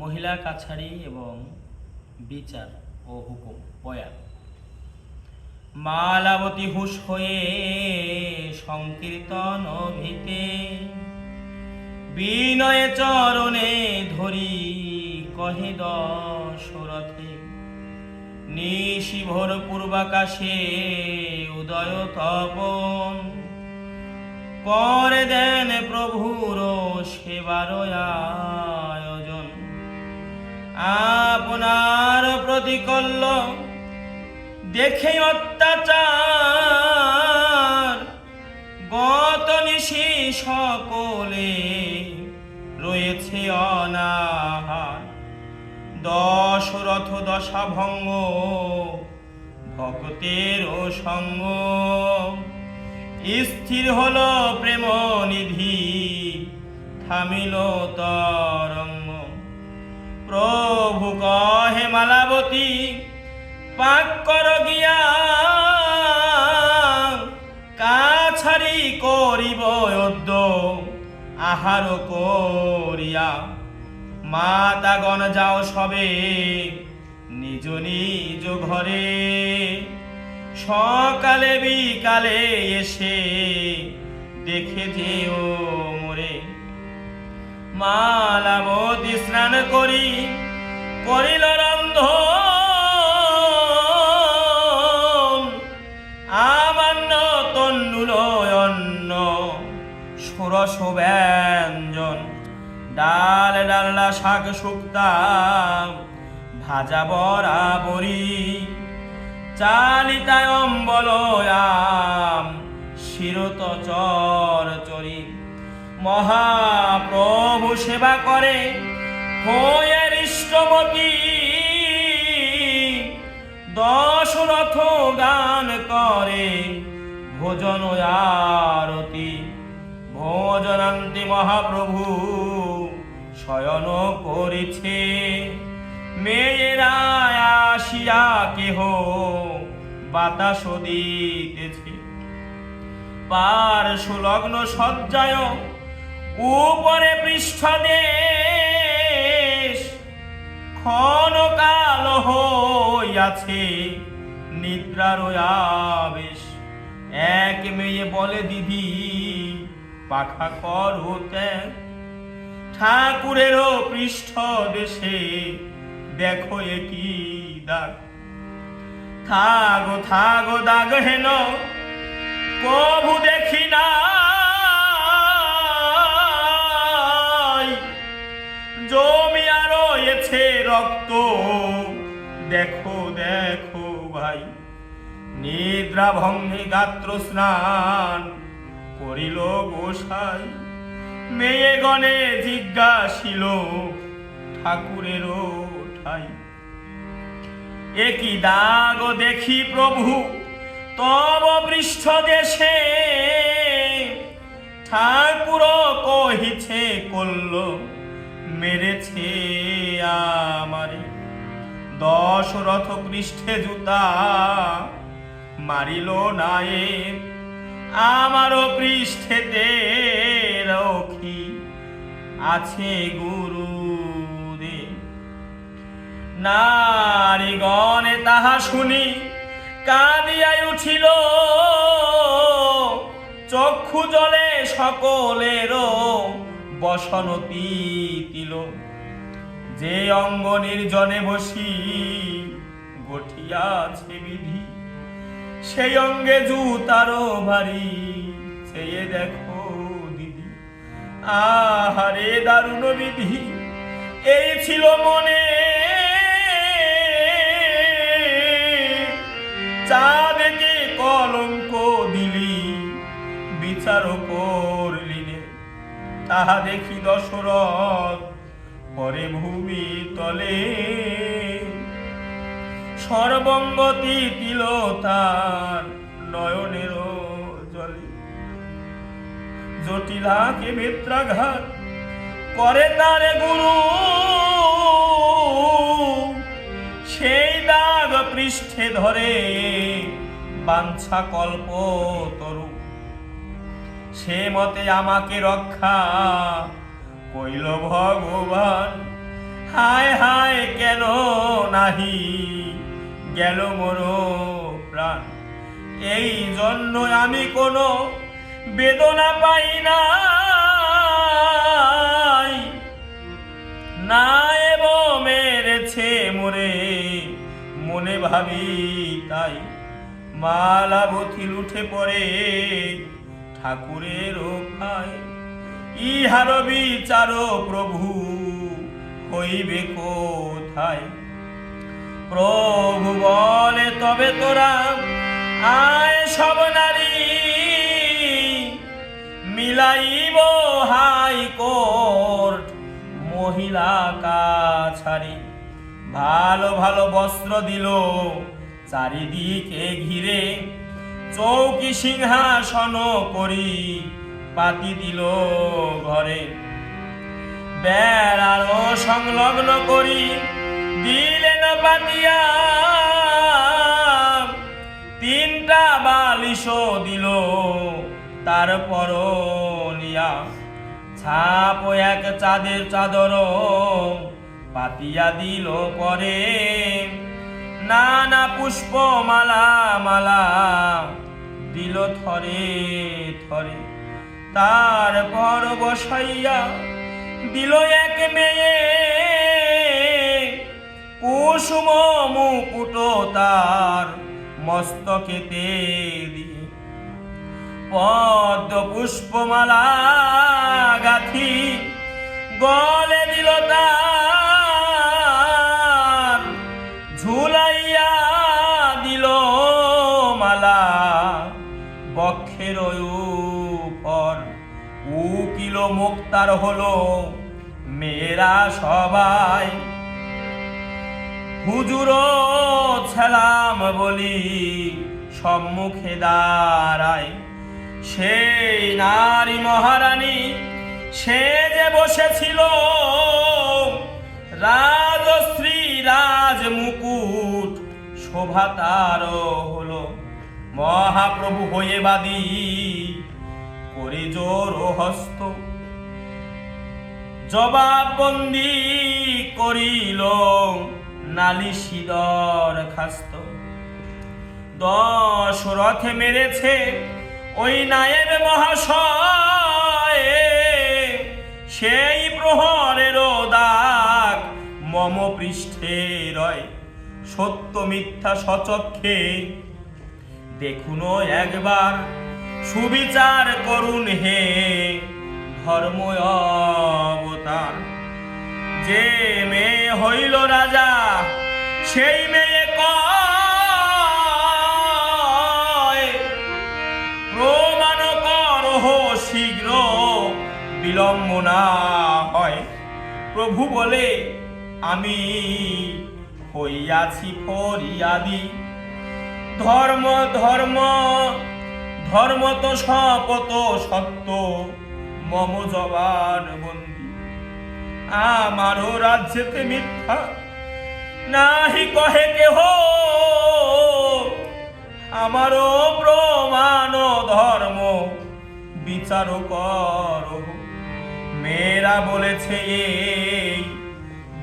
মহিলা কাছারি এবং বিচার ও হুকুম বয়ান। মালাবতী হুশ হয়ে সংকীর্তন ভিতে, বিনয়ে চরণে ধরি কহে দশরথে, নিশিভোর পূর্বাকাশে উদয় তপন, করে দেন প্রভুর সেবার আয়োজন। আপনার প্রতিকল্য দেখে অত্যাচার, গত নিশি সকলে রয়েছে অনাহার। দশরথ দশাভঙ্গ ভক্তের সঙ্গ, স্থির হলো প্রেম নিধি থামিল তরঙ্গ। প্রভু কহে মালাবতী পাক কর গিয়া, কাছারি করিব যুদ্ধ আহার করিয়া। মাতাগণ যাও সবে নিজ নিজ ঘরে, সকালে বিকালে এসে দেখে যেও মোরে। মালাবতী স্নান করি করিল রন্ধন, আমান্য তন্নুল অন্ন ষোড়শ ব্যঞ্জন। ডাল ডালনা শাক শুক্তা ভাজা বরাবরি, চালিতায় অম্বলয়াম শিরত চরচরি। মহাপ্রভু সেবা করে হয়ে হৃষ্টমতি, দশরথ গান করে ভোজন আরতি। ভোজনান্তে মহাপ্রভু শয়ন করেছে, মেয়েরা আসিয়া কেহ বাতাস দিতেছে। পার্শ্বলগ্ন সজ্জায় উপরে পৃষ্ঠদেশ, ক্ষণকাল হইয়াছে নিদ্রার আবেশ। এক মেয়ে বলে দিদি পাখা করো ত্যাগ, ঠাকুরেরও পৃষ্ঠ দেশে দেখো একই দাগ। থাগো থাগো দাগ হেন কভু দেখি না, জমিয়া রয়েছে রক্ত দেখো দেখো ভাই। নিদ্রা ভঙ্গে গাত্র স্নান করিল গোসাই, মেয়ে গণে জিজ্ঞাসিল ঠাকুরের ঠাই। একই দাগ দেখি প্রভু তব পৃষ্ঠ দেশে, ঠাকুর কহিছে কল্ল মেরেছে আমারে। দশরথ পৃষ্ঠে জুতা মারিল নায়ে, আমারও পৃষ্ঠেতে রক্ষী আছে গুরুদেব। নারীগণে তাহা শুনি কাঁদিয়াই উঠিল, চক্ষু জলে সকলেরও বসন তিতিল। যে অঙ্গ নির্জনে বসি গঠিয়াছে বিধি, সেই অঙ্গে জুতারও ভারী চেয়ে দেখো দিদি। আহারে দারুণ বিধি এই ছিল মনে, চাঁদকে কলঙ্ক দিলি বিচার করলিনে। তাহা দেখি দশরথ পরে ভূমি তলে, সর্বঙ্গতি তিল তার নয়নের জলে। জটিলাকে বেত্রাঘাত করে তারে গুরু, সেই দাগ পৃষ্ঠে ধরে বাঞ্ছা কল্প তরু। সে মতে আমাকে রক্ষা কইল ভগবান, হায় হায় কেন নাহি গেল মোর প্রাণ, এই জন্য আমি কোনো বেদনা পাই না, নায়েব মেরেছে মোরে মনে ভাবি তাই, মালাবতী লুঠে পড়ে ঠাকুরের ভাই, ইহার বিচার প্রভু হইবে কোথায়। প্রভু বলে তবে তোরা আয় সব নারী, মিলাইব হাই কোর্ট মহিলা কাছারি, ভালো ভালো বস্ত্র দিল চারিদিকে ঘিরে, চৌকি সিংহাসন করি পাতি দিল ঘরে, বেড়ারও সংলগ্ন করি দিলেন পাতিয়া, তিনটা বালিশ দিল তারপর নিয়া, ছাপ এক চাঁদের চাদর পাতিয়া দিল পরে, নানা পুষ্প মালা মালা দিল থরে থরে, তারপর বসাইয়া দিল এক মেয়ে, কুসুম মুকুট তার মস্তকেতে দিয়ে, পদ্ম পুষ্পমালা গাথি গলে দিল তার, ঝুলাইয়া দিল মালা বক্ষের উপর, উকিল মুক্তার হলো মেয়েরা সবাই, হুজুর ছেলাম বলি সম্মুখে দাঁড়ায়, সেই নারী মহারানী সে যে বসেছিল, রাজশ্রী রাজ মুকুট শোভা তার হলো, মহাপ্রভু হয়ে বাদী করে জোর হস্ত, জবাববন্দি করিল নালিশি দরখাস্ত, দশরথে মেরেছে ওই নায়েব মহাশয়, সেই প্রহরের দাগ মম পৃষ্ঠে রয়, সত্য মিথ্যা সচক্ষে দেখুন একবার, সুবিচার করুন হে ধর্ম অবতার, যে মেয়ে হইল রাজা সেই মেয়ে কয়, প্রমাণ করহ শীঘ্র বিলম্ব না হয়। প্রভু বলে আমি হইয়াছি ফরিয়াদি, ধর্ম ধর্ম ধর্ম তো শপথ সত্য মম জবান বন্দি, আমারও রাজ্যেতে মিথ্যা নাহি কহে কেহ, আমারও প্রমাণ ধর্ম বিচার কর। মেয়েরা বলেছে এই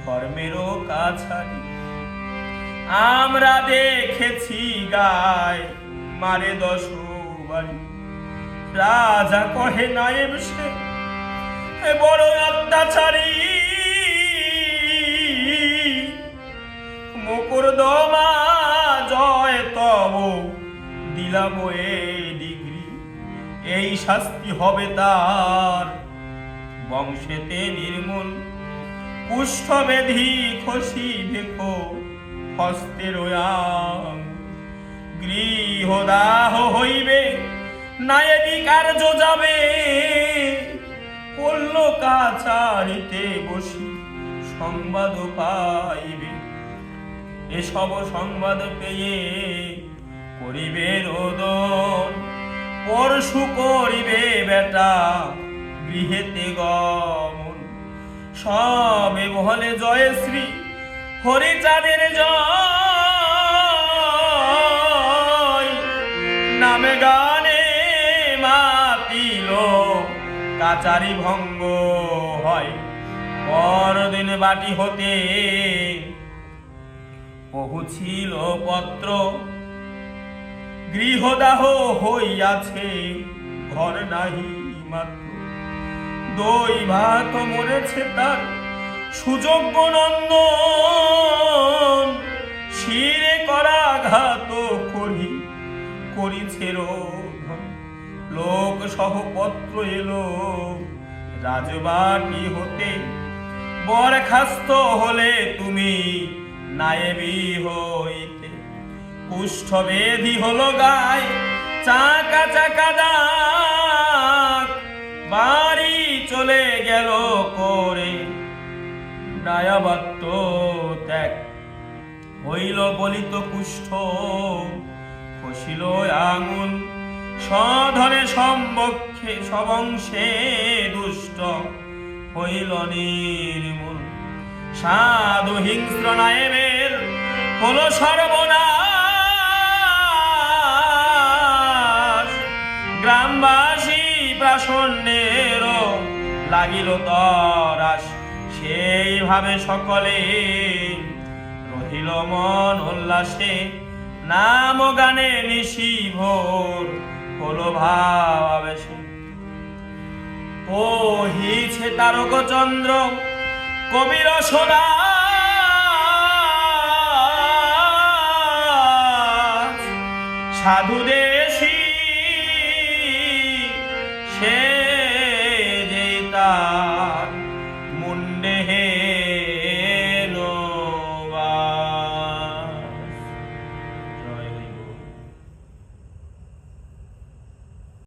ধর্মেরও কাছারি, আমরা দেখেছি গায় মারে 10 বাড়ি, রাজা কহে নায়েব সে বড় অত্যাচারী, মুকুরদমা জয় তব দিলাম এ ডিগ্রি, এই শাস্তি হবে তার বংশেতে নির্মূল, কুষ্ঠবেধি খসি দেখো হস্তের গৃহদাহ হইবে, নায়েবি কার্য যাবে, করল কাছারিতে বসি সংবাদ পাইবে, এসব সংবাদ পেয়ে করিবে রোদন, পরশু করিবে বেটা গৃহেতে গমন, সবে বলে জয়শ্রী হরিচাঁদের জয়, নামে গানে মাতিল কাচারি ভঙ্গ হয়, পর দিন বাটি হতে পহুছিল পত্র, গৃহদাহ হইয়াছে ঘর নাহি মাত্র। দই ভাত মরেছে তার সুযোগ্য নন্দন, শিরে করা ঘাত করিছে রোধন। লোক সহ পত্র এলো রাজবাটি হতে, বরখাস্ত হলে তুমি নায়েবি হইতে। কুষ্ঠ বেধি হলো গায়ে চাকা চাকা দাগ, বাড়ি চলে গেল করে নায়াবাত্য ত্যাগ। হইল বলিত কুষ্ঠ খসিল আঙুল, সধনে সম্বক্ষে সবংশে দুষ্ট হইল নির্মূল। সাধু হিংস্র নায়েবের হলো সর্বনাশ, গ্রামবাসী প্রাসন্নের লাগিল তরাস। সেইভাবে সকলে রহিল মন উল্লাসে, নাম গানে নিশি ভোর হলো ভাবাবেশে। কহিছে তারক চন্দ্র কবির সদা, সাধুদের